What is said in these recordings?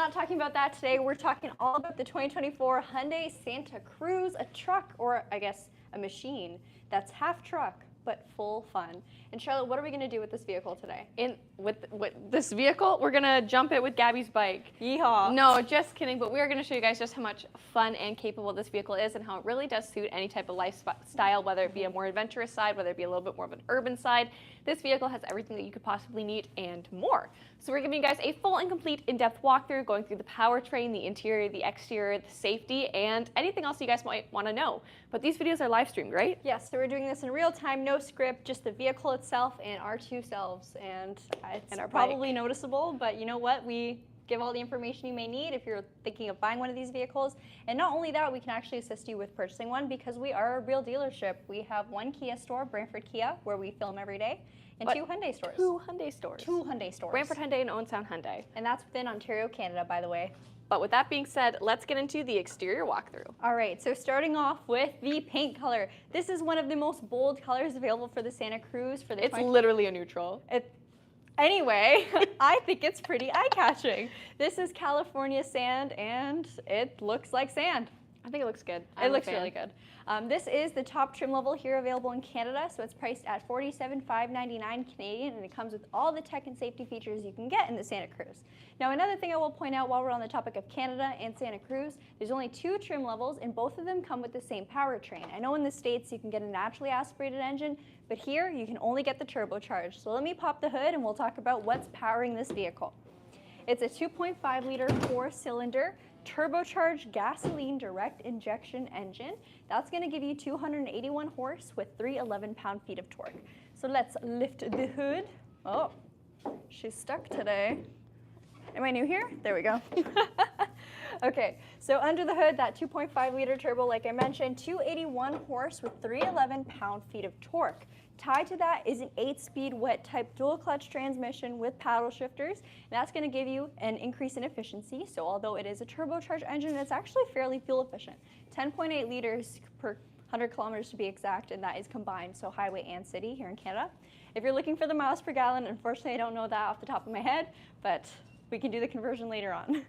not talking about that today. We're talking all about the 2024 Hyundai Santa Cruz, a truck, or I guess a machine that's half truck but full fun. And Charlotte, what are we going to do with this vehicle today? With this vehicle, we're going to jump it with Gabby's bike. Yeehaw. No, just kidding, but we are going to show you guys just how much fun and capable this vehicle is and how it really does suit any type of lifestyle, whether it be a more adventurous side, whether it be a little bit more of an urban side. This vehicle has everything that you could possibly need and more. So we're giving you guys a full and complete in-depth walkthrough, going through the powertrain, the interior, the exterior, the safety, and anything else you guys might want to know. But these videos are live streamed, right? Yes, so we're doing this in real time, no script, just the vehicle itself and our two selves. And it's probably noticeable, but you know what? We give all the information you may need if you're thinking of buying one of these vehicles. And not only that, we can actually assist you with purchasing one because we are a real dealership. We have one Kia store, Brantford Kia, where we film every day, and two Hyundai stores. Two Hyundai stores. Two Hyundai stores. Brantford Hyundai and Owen Sound Hyundai. And that's within Ontario, Canada, by the way. But with that being said, let's get into the exterior walkthrough. All right, so starting off with the paint color. This is one of the most bold colors available for the Santa Cruz. It's literally a neutral. Anyway, I think it's pretty eye-catching. This is California sand, and it looks like sand. I think it looks good. It looks really good. This is the top trim level here available in Canada, so it's priced at $47,599 Canadian, and it comes with all the tech and safety features you can get in the Santa Cruz. Now, another thing I will point out while we're on the topic of Canada and Santa Cruz, there's only two trim levels, and both of them come with the same powertrain. I know in the States you can get a naturally aspirated engine, but here you can only get the turbocharged. So let me pop the hood, and we'll talk about what's powering this vehicle. It's a 2.5-liter four-cylinder turbocharged gasoline direct injection engine. That's going to give you 281 horse with 311 pound-feet of torque. So let's lift the hood. Oh, she's stuck today. Am I new here? There we go. Okay, so under the hood, that 2.5-liter turbo, like I mentioned, 281 horse with 311 pound-feet of torque. Tied to that is an 8-speed wet-type dual-clutch transmission with paddle shifters. And that's going to give you an increase in efficiency. So although it is a turbocharged engine, it's actually fairly fuel efficient. 10.8 liters per 100 kilometers to be exact, and that is combined, so highway and city here in Canada. If you're looking for the miles per gallon, unfortunately I don't know that off the top of my head, but we can do the conversion later on.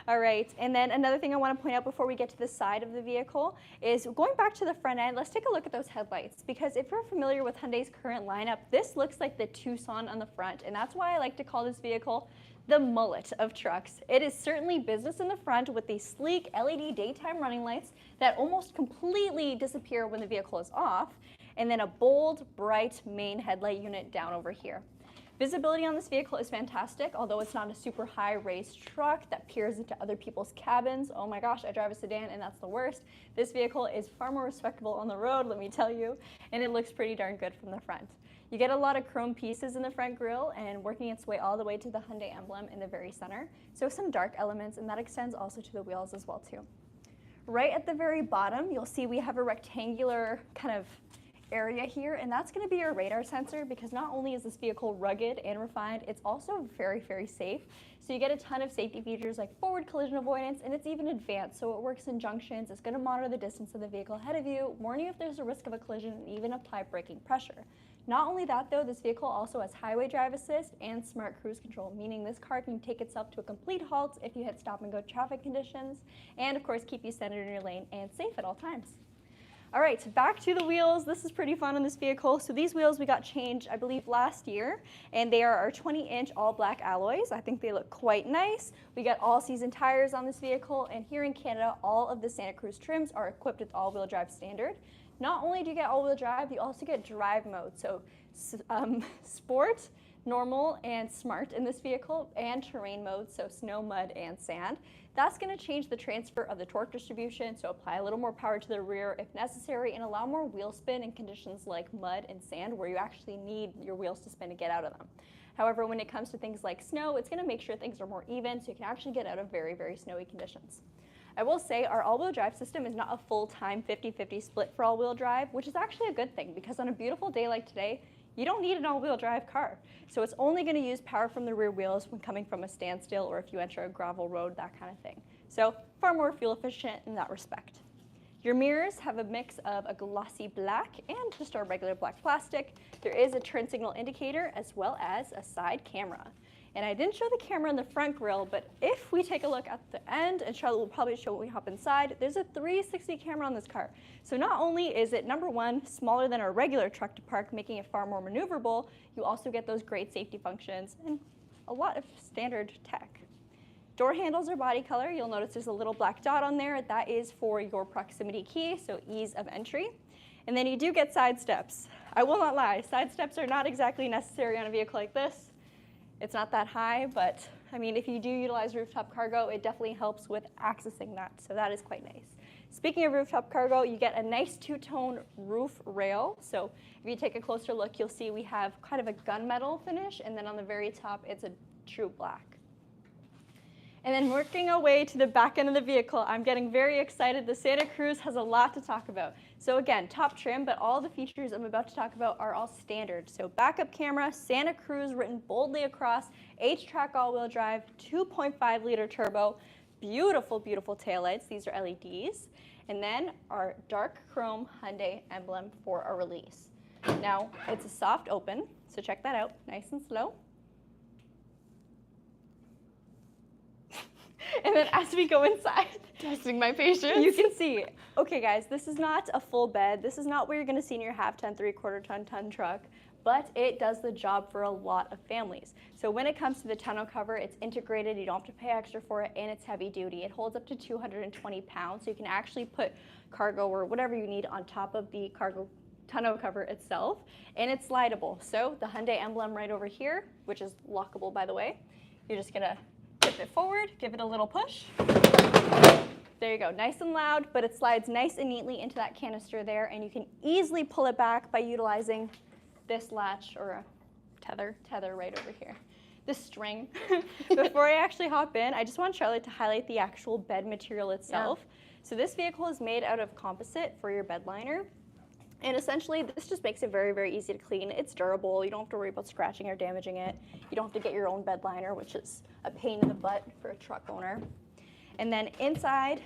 All right, and then another thing I want to point out before we get to the side of the vehicle is going back to the front end, let's take a look at those headlights, because if you're familiar with Hyundai's current lineup, this looks like the Tucson on the front, and that's why I like to call this vehicle the mullet of trucks. It is certainly business in the front with these sleek LED daytime running lights that almost completely disappear when the vehicle is off, and then a bold, bright main headlight unit down over here. Visibility on this vehicle is fantastic, although it's not a super high raised truck that peers into other people's cabins. Oh my gosh, I drive a sedan and that's the worst. This vehicle is far more respectable on the road, let me tell you, and it looks pretty darn good from the front. You get a lot of chrome pieces in the front grille and working its way all the way to the Hyundai emblem in the very center. So some dark elements, and that extends also to the wheels as well too. Right at the very bottom, you'll see we have a rectangular kind of area here, and that's going to be your radar sensor, because not only is this vehicle rugged and refined, it's also very, very safe. So you get a ton of safety features like forward collision avoidance, and it's even advanced, so it works in junctions. It's going to monitor the distance of the vehicle ahead of you, warn you if there's a risk of a collision, and even apply braking pressure. Not only that though, this vehicle also has highway drive assist and smart cruise control, meaning this car can take itself to a complete halt if you hit stop and go traffic conditions, and of course keep you centered in your lane and safe at all times. All right, back to the wheels. This is pretty fun on this vehicle. So these wheels we got changed, I believe, last year, and they are our 20-inch all-black alloys. I think they look quite nice. We got all-season tires on this vehicle, and here in Canada, all of the Santa Cruz trims are equipped with all-wheel drive standard. Not only do you get all-wheel drive, you also get drive mode, so sport, normal, and smart in this vehicle, and terrain mode, so snow, mud, and sand. That's going to change the transfer of the torque distribution, so apply a little more power to the rear if necessary, and allow more wheel spin in conditions like mud and sand where you actually need your wheels to spin to get out of them. However, when it comes to things like snow, it's going to make sure things are more even so you can actually get out of very, very snowy conditions. I will say our all-wheel drive system is not a full-time 50-50 split for all-wheel drive, which is actually a good thing, because on a beautiful day like today, you don't need an all-wheel drive car. So it's only going to use power from the rear wheels when coming from a standstill or if you enter a gravel road, that kind of thing. So far more fuel efficient in that respect. Your mirrors have a mix of a glossy black and just our regular black plastic. There is a turn signal indicator as well as a side camera. And I didn't show the camera in the front grille, but if we take a look at the end, and Charlotte will probably show when we hop inside, there's a 360 camera on this car. So not only is it, number one, smaller than a regular truck to park, making it far more maneuverable, you also get those great safety functions and a lot of standard tech. Door handles are body color. You'll notice there's a little black dot on there. That is for your proximity key, so ease of entry. And then you do get side steps. I will not lie, side steps are not exactly necessary on a vehicle like this. It's not that high, but I mean, if you do utilize rooftop cargo, it definitely helps with accessing that, so that is quite nice. Speaking of rooftop cargo, you get a nice two-tone roof rail. So if you take a closer look, you'll see we have kind of a gunmetal finish, and then on the very top, it's a true black. And then working our way to the back end of the vehicle, I'm getting very excited. The Santa Cruz has a lot to talk about. So again, top trim, but all the features I'm about to talk about are all standard. So backup camera, Santa Cruz written boldly across, H-Track all-wheel drive, 2.5 liter turbo, beautiful, beautiful taillights. These are LEDs. And then our dark chrome Hyundai emblem for a release. Now, it's a soft open, so check that out, nice and slow. And then as we go inside, Testing my patience. you can see, okay guys, this is not a full bed. This is not what you're gonna see in your half-ton, three-quarter-ton, ton truck, but it does the job for a lot of families. So when it comes to the tonneau cover, it's integrated, you don't have to pay extra for it, and it's heavy duty. It holds up to 220 pounds, so you can actually put cargo or whatever you need on top of the cargo tonneau cover itself, and it's slidable. So the Hyundai emblem right over here, which is lockable by the way, you're just gonna tip it forward, give it a little push. There you go, nice and loud, but it slides nice and neatly into that canister there, and you can easily pull it back by utilizing this latch or a tether right over here. This string. Before I actually hop in, I just want Charlotte to highlight the actual bed material itself. Yeah. So this vehicle is made out of composite for your bed liner. And essentially, this just makes it very, very easy to clean. It's durable. You don't have to worry about scratching or damaging it. You don't have to get your own bed liner, which is a pain in the butt for a truck owner. And then inside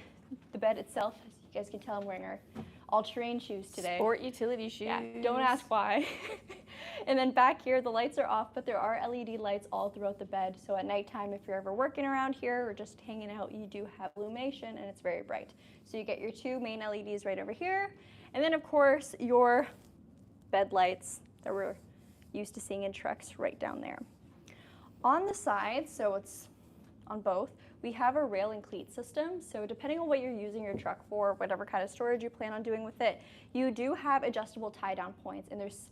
the bed itself, as you guys can tell, I'm wearing our all-terrain shoes today. Sport utility shoes. Yeah, don't ask why. And then back here, the lights are off, but there are LED lights all throughout the bed. So at nighttime, if you're ever working around here or just hanging out, you do have illumination, and it's very bright. So you get your two main LEDs right over here. And then, of course, your bed lights that we're used to seeing in trucks right down there. On the side, so it's on both, we have a rail and cleat system. So depending on what you're using your truck for, whatever kind of storage you plan on doing with it, you do have adjustable tie-down points, and there's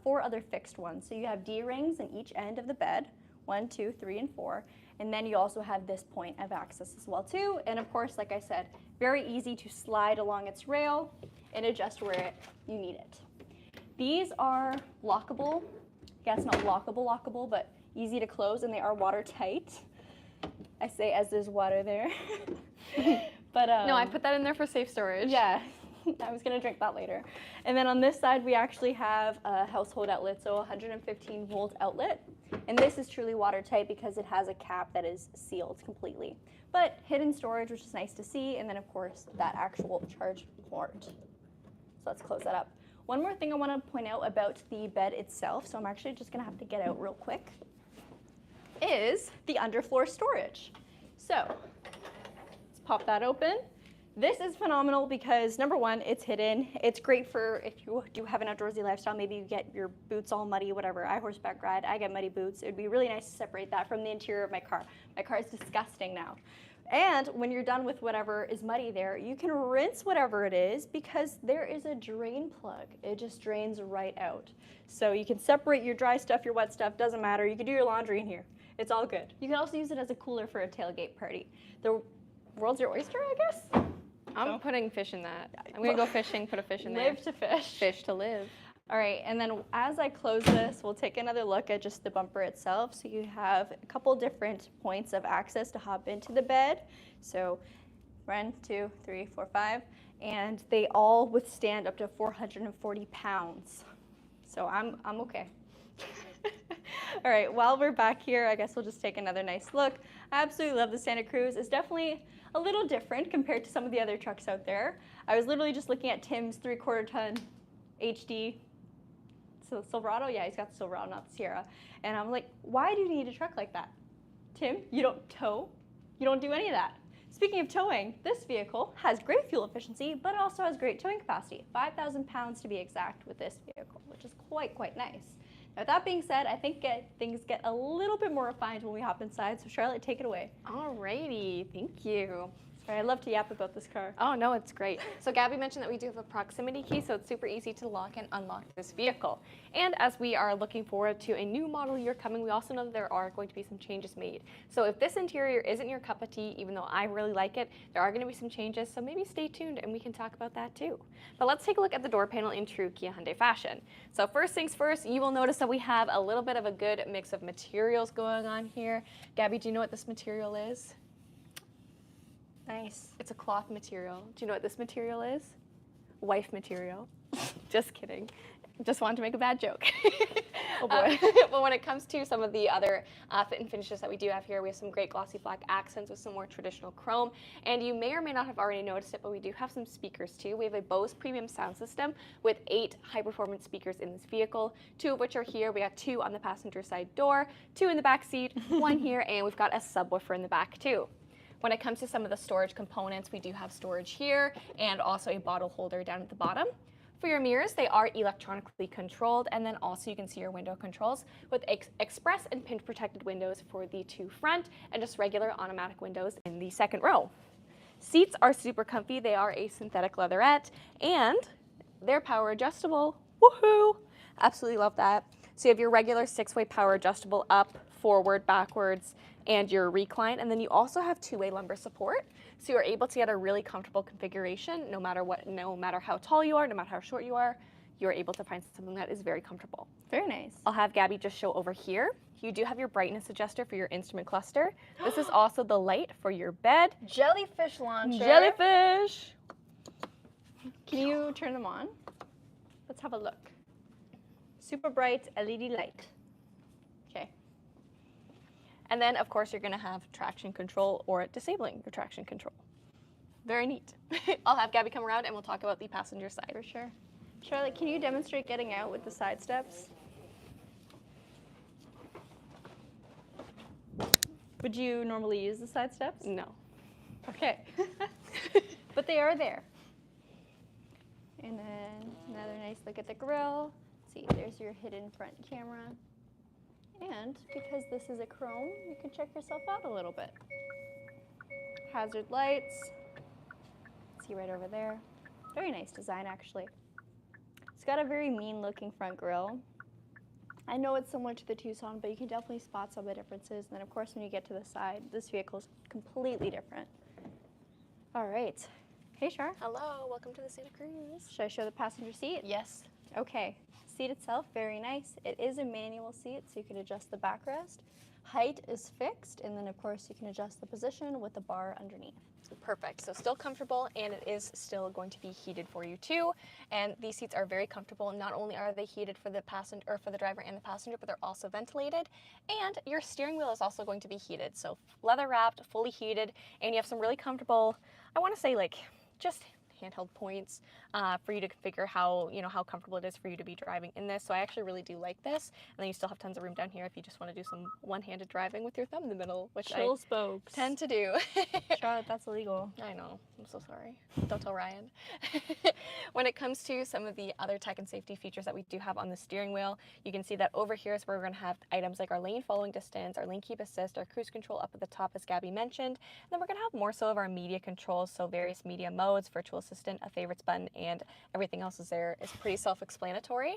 4 other fixed ones. So you have D-rings in each end of the bed, 1, 2, 3, and 4. And then you also have this point of access as well too. And of course, like I said, very easy to slide along its rail and adjust where you need it. These are lockable. Yeah, it's not lockable, but easy to close, and they are watertight. I say as there's water there. But no, I put that in there for safe storage. Yeah, I was gonna drink that later. And then on this side, we actually have a household outlet, so 115 volt outlet. And this is truly watertight because it has a cap that is sealed completely. But hidden storage, which is nice to see, and then of course that actual charge port. So let's close that up. One more thing I want to point out about the bed itself, so I'm actually just gonna have to get out real quick, is the underfloor storage. So let's pop that open. This is phenomenal because number one, it's hidden. It's great for if you do have an outdoorsy lifestyle, maybe you get your boots all muddy, whatever. I horseback ride, I get muddy boots. It would be really nice to separate that from the interior of my car. My car is disgusting now. And when you're done with whatever is muddy there, you can rinse whatever it is because there is a drain plug. It just drains right out. So you can separate your dry stuff, your wet stuff, doesn't matter. You can do your laundry in here. It's all good. You can also use it as a cooler for a tailgate party. The world's your oyster, I guess? I'm putting fish in that. I'm going to go fishing, put a fish in there. Live to fish. Fish to live. All right, and then as I close this, we'll take another look at just the bumper itself. So you have a couple different points of access to hop into the bed. So 1, 2, 3, 4, 5, and they all withstand up to 440 pounds. So I'm okay. All right, while we're back here, I guess we'll just take another nice look. I absolutely love the Santa Cruz. It's definitely a little different compared to some of the other trucks out there. I was literally just looking at Tim's 3/4 ton HD Silverado. Yeah, he's got the Silverado, not the Sierra. And I'm like, why do you need a truck like that? Tim, you don't tow? You don't do any of that. Speaking of towing, this vehicle has great fuel efficiency, but also has great towing capacity, 5,000 pounds to be exact with this vehicle, which is quite nice. Now, with that being said, I think things get a little bit more refined when we hop inside, so Charlotte, take it away. Alrighty, thank you. Sorry, I love to yap about this car. Oh no, it's great. So Gabby mentioned that we do have a proximity key, so it's super easy to lock and unlock this vehicle. And as we are looking forward to a new model year coming, we also know that there are going to be some changes made. So if this interior isn't your cup of tea, even though I really like it, there are going to be some changes, so maybe stay tuned and we can talk about that too. But let's take a look at the door panel in true Kia Hyundai fashion. So first things first, you will notice that we have a little bit of a good mix of materials going on here. Gabby, do you know what this material is? Nice. It's a cloth material. Do you know what this material is? Wife material. Just kidding. Just wanted to make a bad joke. Oh boy. But when it comes to some of the other fit and finishes that we do have here, we have some great glossy black accents with some more traditional chrome. And you may or may not have already noticed it, but we do have some speakers too. We have a Bose premium sound system with 8 high-performance speakers in this vehicle, 2 of which are here. We got 2 on the passenger side door, 2 in the back seat, 1 here, and we've got a subwoofer in the back too. When it comes to some of the storage components, we do have storage here and also a bottle holder down at the bottom. For your mirrors, they are electronically controlled, and then also you can see your window controls with express and pinch protected windows for the 2 front and just regular automatic windows in the second row. Seats are super comfy. They are a synthetic leatherette and they're power adjustable. Woohoo! Absolutely love that. So you have your regular 6-way power adjustable up, forward, backwards, and your recline, and then you also have 2-way lumbar support, so you're able to get a really comfortable configuration no matter how tall you are, no matter how short you are, you're able to find something that is very comfortable. Very nice. I'll have Gabby just show over here. You do have your brightness adjuster for your instrument cluster. This is also the light for your bed. Jellyfish launcher. Jellyfish! Can you turn them on? Let's have a look. Super bright LED light. Okay. And then, of course, you're going to have traction control or disabling your traction control. Very neat. I'll have Gabby come around and we'll talk about the passenger side. For sure. Charlotte, can you demonstrate getting out with the side steps? Would you normally use the side steps? No. Okay. But they are there. And then another nice look at the grille. See, there's your hidden front camera. And because this is a chrome, you can check yourself out a little bit. Hazard lights. See right over there. Very nice design, actually. It's got a very mean looking front grille. I know it's similar to the Tucson, but you can definitely spot some of the differences. And then of course, when you get to the side, this vehicle is completely different. All right. Hey, Char. Hello, welcome to the Santa Cruz. Should I show the passenger seat? Yes. Okay. Seat itself, very nice. It is a manual seat, so you can adjust the backrest. Height is fixed, and then of course you can adjust the position with the bar underneath. Perfect. So still comfortable, and it is still going to be heated for you too. And these seats are very comfortable. Not only are they heated for the passenger or for the driver and the passenger, but they're also ventilated. And your steering wheel is also going to be heated. So leather wrapped, fully heated, and you have some really comfortable, I want to say like just handheld points for you to configure how comfortable it is for you to be driving in this. So I actually really do like this. And then you still have tons of room down here if you just want to do some one-handed driving with your thumb in the middle, which Chill I spokes. tend to do. Charlotte, that's illegal. I know. I'm so sorry. Don't tell Ryan. When it comes to some of the other tech and safety features that we do have on the steering wheel, you can see that over here is where we're going to have items like our lane following distance, our lane keep assist, our cruise control up at the top, as Gabby mentioned. And then we're going to have more so of our media controls, so various media modes, virtual assistant, a favorites button, and everything else is there. It's pretty self-explanatory.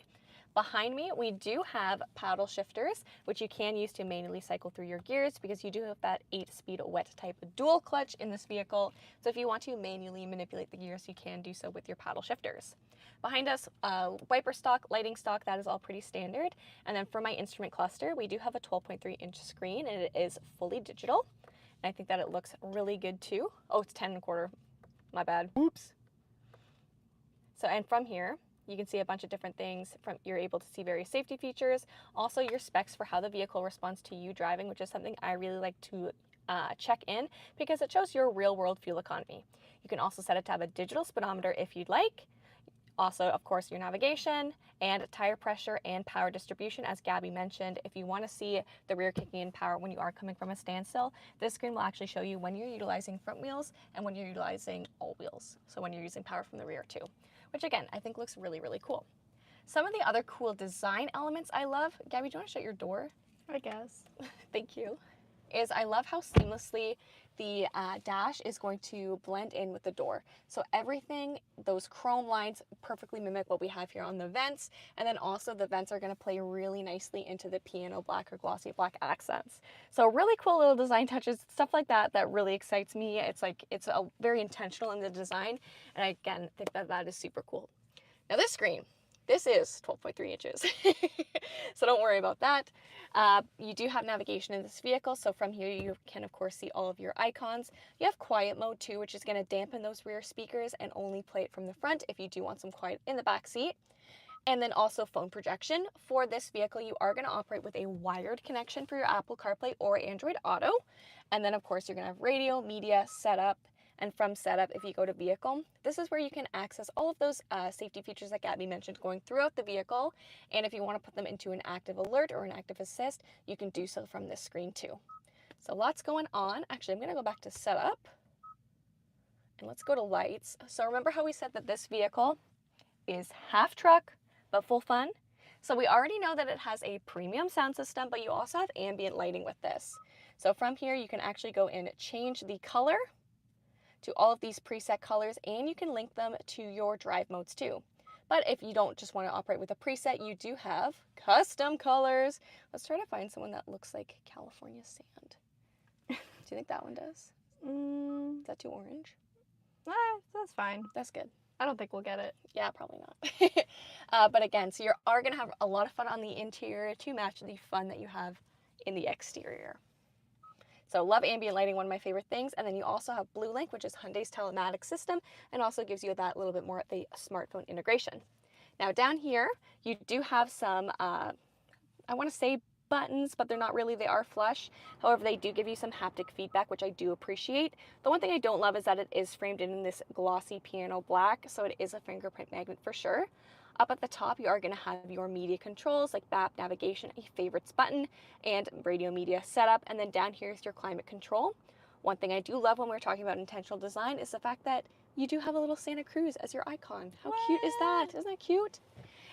Behind me, we do have paddle shifters, which you can use to manually cycle through your gears because you do have that 8-speed wet type of dual clutch in this vehicle. So if you want to manually manipulate the gears, you can do so with your paddle shifters. Behind us, wiper stock, lighting stock, that is all pretty standard. And then for my instrument cluster, we do have a 12.3-inch screen, and it is fully digital. And I think that it looks really good too. Oh, it's 10.25. My bad. Oops. So, and from here, you can see a bunch of different things. You're able to see various safety features, also your specs for how the vehicle responds to you driving, which is something I really like to check in because it shows your real-world fuel economy. You can also set it to have a digital speedometer if you'd like. Also, of course, your navigation and tire pressure and power distribution. As Gabby mentioned, if you want to see the rear kicking in power when you are coming from a standstill, this screen will actually show you when you're utilizing front wheels and when you're utilizing all wheels. So when you're using power from the rear too, which again, I think looks really, really cool. Some of the other cool design elements I love, Gabby, do you want to shut your door? I guess. Thank you. Is I love how seamlessly the dash is going to blend in with the door. So everything, those chrome lines perfectly mimic what we have here on the vents. And then also the vents are going to play really nicely into the piano black or glossy black accents. So really cool little design touches, stuff like that, that really excites me. It's like, it's a very intentional in the design. And I, again, think that that is super cool. Now this screen, this is 12.3 inches. So don't worry about that. You do have navigation in this vehicle, so from here you can of course see all of your icons. You have quiet mode too, which is going to dampen those rear speakers and only play it from the front if you do want some quiet in the back seat. And then also phone projection. For this vehicle, you are going to operate with a wired connection for your Apple CarPlay or Android Auto. And then of course you're going to have radio, media, setup. And from setup, if you go to vehicle, this is where you can access all of those safety features that Gabby mentioned going throughout the vehicle. And if you want to put them into an active alert or an active assist, you can do so from this screen too. So lots going on. Actually, I'm going to go back to setup and let's go to lights. So remember how we said that this vehicle is half truck, but full fun? So we already know that it has a premium sound system, but you also have ambient lighting with this. So from here, you can actually go and change the color to all of these preset colors, and you can link them to your drive modes too. But if you don't just want to operate with a preset, you do have custom colors. Let's try to find someone that looks like California sand. Do you think that one does? Is that too orange? That's fine. That's good. I don't think we'll get it. Yeah, probably not. But again, so you are going to have a lot of fun on the interior to match the fun that you have in the exterior. So love ambient lighting, one of my favorite things. And then you also have Blue Link, which is Hyundai's telematics system, and also gives you that little bit more of the smartphone integration. Now down here, you do have some, I want to say buttons, but they're not really, they are flush. However, they do give you some haptic feedback, which I do appreciate. The one thing I don't love is that it is framed in this glossy piano black, so it is a fingerprint magnet for sure. Up at the top, you are going to have your media controls like map, navigation, a favorites button, and radio media setup. And then down here is your climate control. One thing I do love when we're talking about intentional design is the fact that you do have a little Santa Cruz as your icon. How cute is that? Isn't that cute?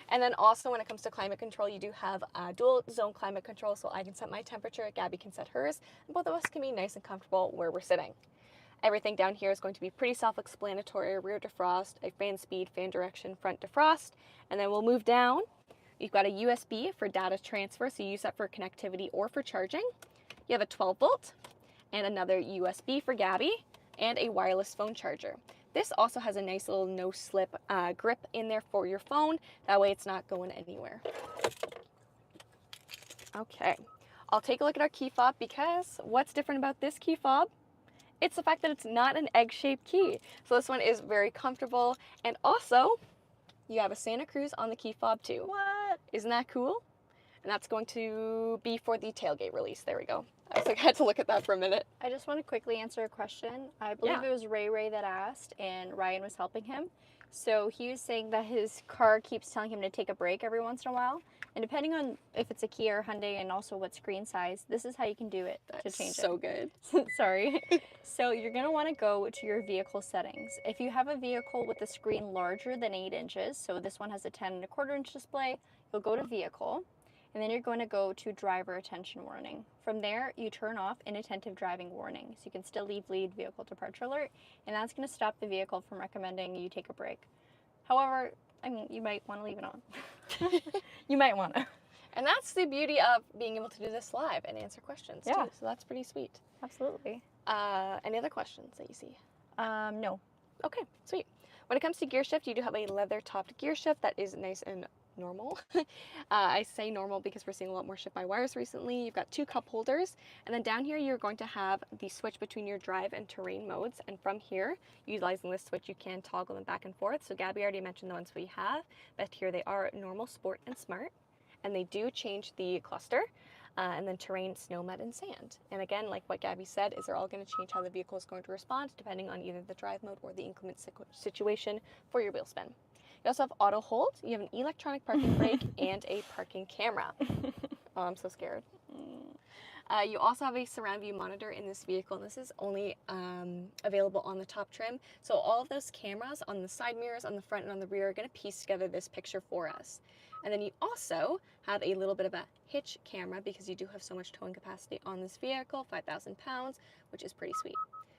And then also when it comes to climate control, you do have dual zone climate control, so I can set my temperature, Gabby can set hers, and both of us can be nice and comfortable where we're sitting. Everything down here is going to be pretty self-explanatory: rear defrost, a fan speed, fan direction, front defrost. And then we'll move down. You've got a USB for data transfer, so you use that for connectivity or for charging. You have a 12 volt and another USB for Gabby and a wireless phone charger. This also has a nice little no-slip grip in there for your phone. That way it's not going anywhere. Okay, I'll take a look at our key fob, because what's different about this key fob? It's the fact that it's not an egg-shaped key. So this one is very comfortable, and also you have a Santa Cruz on the key fob too. What? Isn't that cool? And that's going to be for the tailgate release. There we go. I was like, I had to look at that for a minute. I just want to quickly answer a question. I believe it was Ray that asked, and Ryan was helping him. So he was saying that his car keeps telling him to take a break every once in a while. And depending on if it's a Kia or Hyundai and also what screen size, this is how you can do it to change it. So good. Sorry. So you're going to want to go to your vehicle settings. If you have a vehicle with a screen larger than 8 inches, so this one has a 10.25 inch display, you'll go to vehicle, and then you're going to go to driver attention warning. From there, you turn off inattentive driving warning. So you can still leave lead vehicle departure alert, and that's going to stop the vehicle from recommending you take a break. However, I mean, you might want to leave it on. You might want to. And that's the beauty of being able to do this live and answer questions too. So that's pretty sweet. Absolutely. Any other questions that you see? No. Okay, sweet. When it comes to gear shift, you do have a leather topped gear shift that is nice and normal. I say normal because we're seeing a lot more shift by wires recently. You've got 2 cup holders, and then down here you're going to have the switch between your drive and terrain modes, and from here, utilizing this switch, you can toggle them back and forth. So Gabby already mentioned the ones we have, but here they are: normal, sport, and smart, and they do change the cluster, and then terrain, snow, mud, and sand. And again, like what Gabby said, is they're all going to change how the vehicle is going to respond depending on either the drive mode or the inclement situation for your wheel spin. You also have auto hold. You have an electronic parking brake and a parking camera. Oh, I'm so scared. You also have a surround view monitor in this vehicle, and this is only available on the top trim. So all of those cameras on the side mirrors, on the front and on the rear are going to piece together this picture for us. And then you also have a little bit of a hitch camera because you do have so much towing capacity on this vehicle, 5,000 pounds, which is pretty sweet.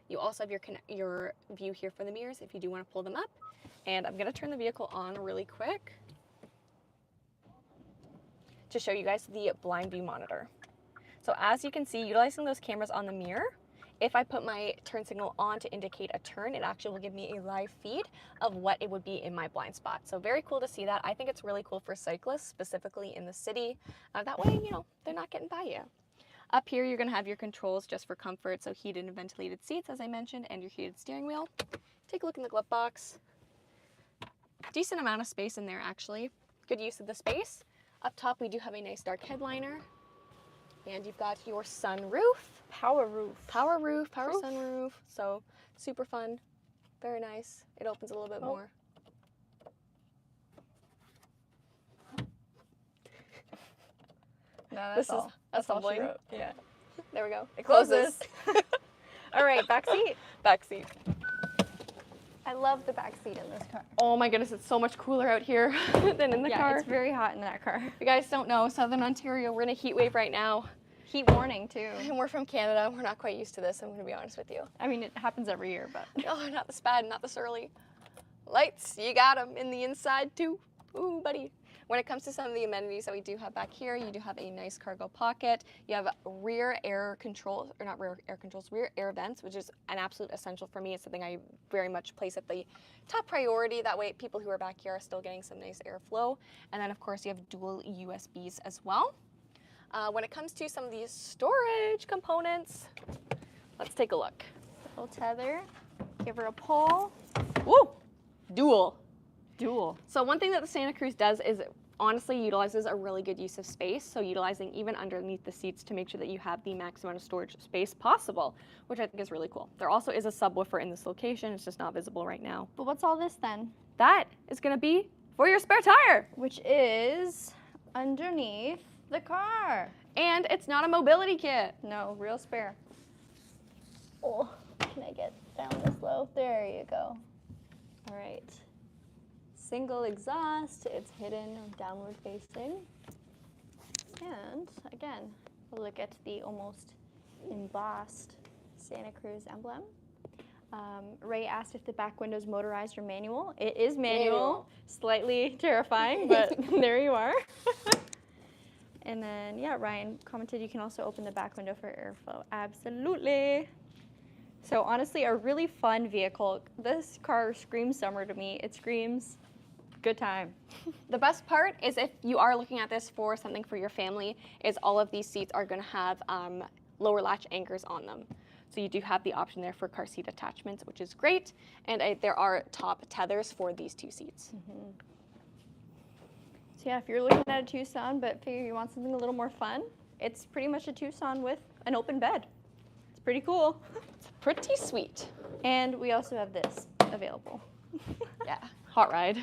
You also have your view here for the mirrors if you do want to pull them up. And I'm going to turn the vehicle on really quick to show you guys the blind view monitor. So as you can see, utilizing those cameras on the mirror, if I put my turn signal on to indicate a turn, it actually will give me a live feed of what it would be in my blind spot. So very cool to see that. I think it's really cool for cyclists, specifically in the city. That way, you know, they're not getting by you. Up here, you're gonna have your controls just for comfort. So heated and ventilated seats, as I mentioned, and your heated steering wheel. Take a look in the glove box. Decent amount of space in there, actually. Good use of the space. Up top, we do have a nice dark headliner. And you've got your sunroof. Power roof. Power roof, power sunroof. So super fun, very nice. It opens a little bit more. No, that's all. That's all she wrote. Yeah. There we go. It Closes. All right, back seat. Back seat. I love the back seat in this car. Oh my goodness, it's so much cooler out here than in the car. Yeah, it's very hot in that car. If you guys don't know, Southern Ontario, we're in a heat wave right now. Heat warning too. And we're from Canada. We're not quite used to this, I'm going to be honest with you. I mean, it happens every year, but. Oh, not this bad, not this early. Lights, you got them in the inside too. Ooh, buddy. When it comes to some of the amenities that we do have back here, you do have a nice cargo pocket. You have rear air controls, or not rear air controls, rear air vents, which is an absolute essential for me. It's something I very much place at the top priority. That way people who are back here are still getting some nice airflow. And then of course you have dual USBs as well. When it comes to some of these storage components, let's take a look. Little tether, give her a pull. Woo! Dual. Dual. So one thing that the Santa Cruz does is honestly utilizes a really good use of space. So utilizing even underneath the seats to make sure that you have the maximum amount of storage space possible, which I think is really cool. There also is a subwoofer in this location. It's just not visible right now. But what's all this then? That is gonna be for your spare tire. Which is underneath the car. And it's not a mobility kit. No, real spare. Oh, can I get down this low? There you go. All right. Single exhaust, it's hidden downward facing. And again, look at the almost embossed Santa Cruz emblem. Ray asked if the back window is motorized or manual. It is manual. Slightly terrifying, but there you are. And then, yeah, Ryan commented you can also open the back window for airflow. Absolutely. So honestly, a really fun vehicle. This car screams summer to me. It screams good time. The best part is if you are looking at this for something for your family, is all of these seats are going to have lower latch anchors on them. So you do have the option there for car seat attachments, which is great. And there are top tethers for these two seats. Mm-hmm. So yeah, if you're looking at a Tucson but figure you want something a little more fun, it's pretty much a Tucson with an open bed. It's pretty cool. It's pretty sweet. And we also have this available. Yeah, hot ride.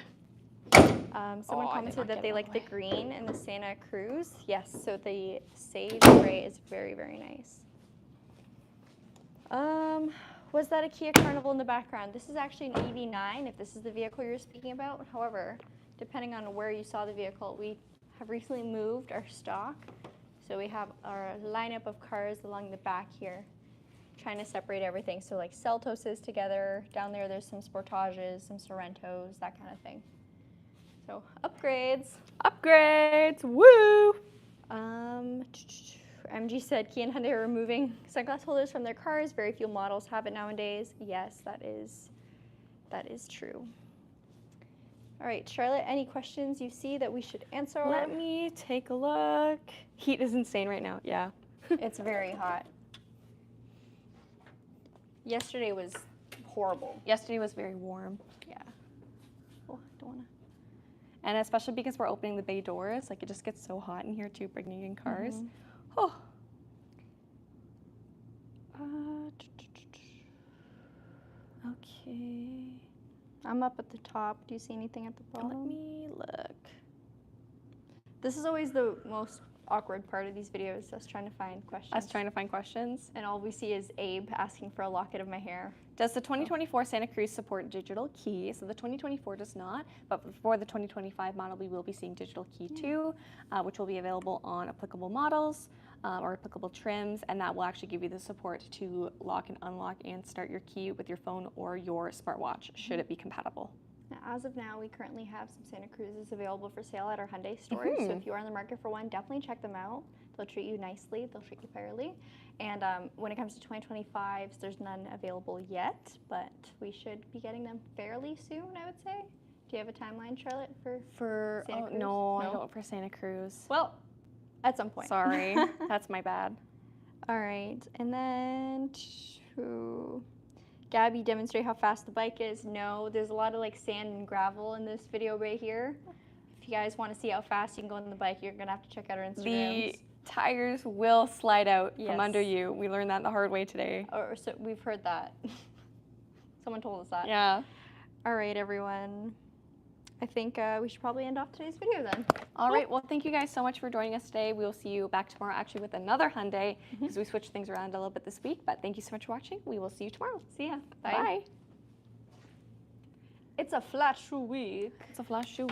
Someone commented that they like the green in the Santa Cruz. Yes, so the sage gray is very, very nice. Was that a Kia Carnival in the background? This is actually an 89 if this is the vehicle you're speaking about. However, depending on where you saw the vehicle, we have recently moved our stock. So we have our lineup of cars along the back here, trying to separate everything. So like Seltoses together. Down there, there's some Sportages, some Sorrentos, that kind of thing. So upgrades. Upgrades, woo! MG said Kia and Hyundai are removing sunglass holders from their cars. Very few models have it nowadays. Yes, that is true. All right, Charlotte, any questions you see that we should answer? Let me take a look. Heat is insane right now, yeah. It's very hot. Yesterday was horrible. Yesterday was very warm. Yeah. Oh, I don't wanna. And especially because we're opening the bay doors, like it just gets so hot in here too, bringing in cars. Mm-hmm. Oh. Okay. I'm up at the top. Do you see anything at the bottom? Let me look. This is always the most awkward part of these videos, us trying to find questions. Us trying to find questions. And all we see is Abe asking for a locket of my hair. Does the 2024 Santa Cruz support digital key? So the 2024 does not, but for the 2025 model, we will be seeing digital key too, which will be available on applicable models or applicable trims, and that will actually give you the support to lock and unlock and start your key with your phone or your smartwatch, should it be compatible. Now, as of now, we currently have some Santa Cruzes available for sale at our Hyundai stores. So if you are in the market for one, definitely check them out. They'll treat you nicely. They'll treat you fairly. And when it comes to 2025s, there's none available yet, but we should be getting them fairly soon, I would say. Do you have a timeline, Charlotte, for Santa Cruz? No, I don't for Santa Cruz. Well, at some point. Sorry, that's my bad. All right, and then to Gabby demonstrate how fast the bike is. No, there's a lot of like sand and gravel in this video right here. If you guys want to see how fast you can go on the bike, you're gonna have to check out our Instagrams. The tires will slide out Yes. from under you. We learned that the hard way today. Or so we've heard that. Someone told us that. Yeah. All right, everyone. I think we should probably end off today's video then. All right. Well, thank you guys so much for joining us today. We will see you back tomorrow actually with another Hyundai because we switched things around a little bit this week. But thank you so much for watching. We will see you tomorrow. See ya. Bye. It's a flash shoe week. It's a flash shoe.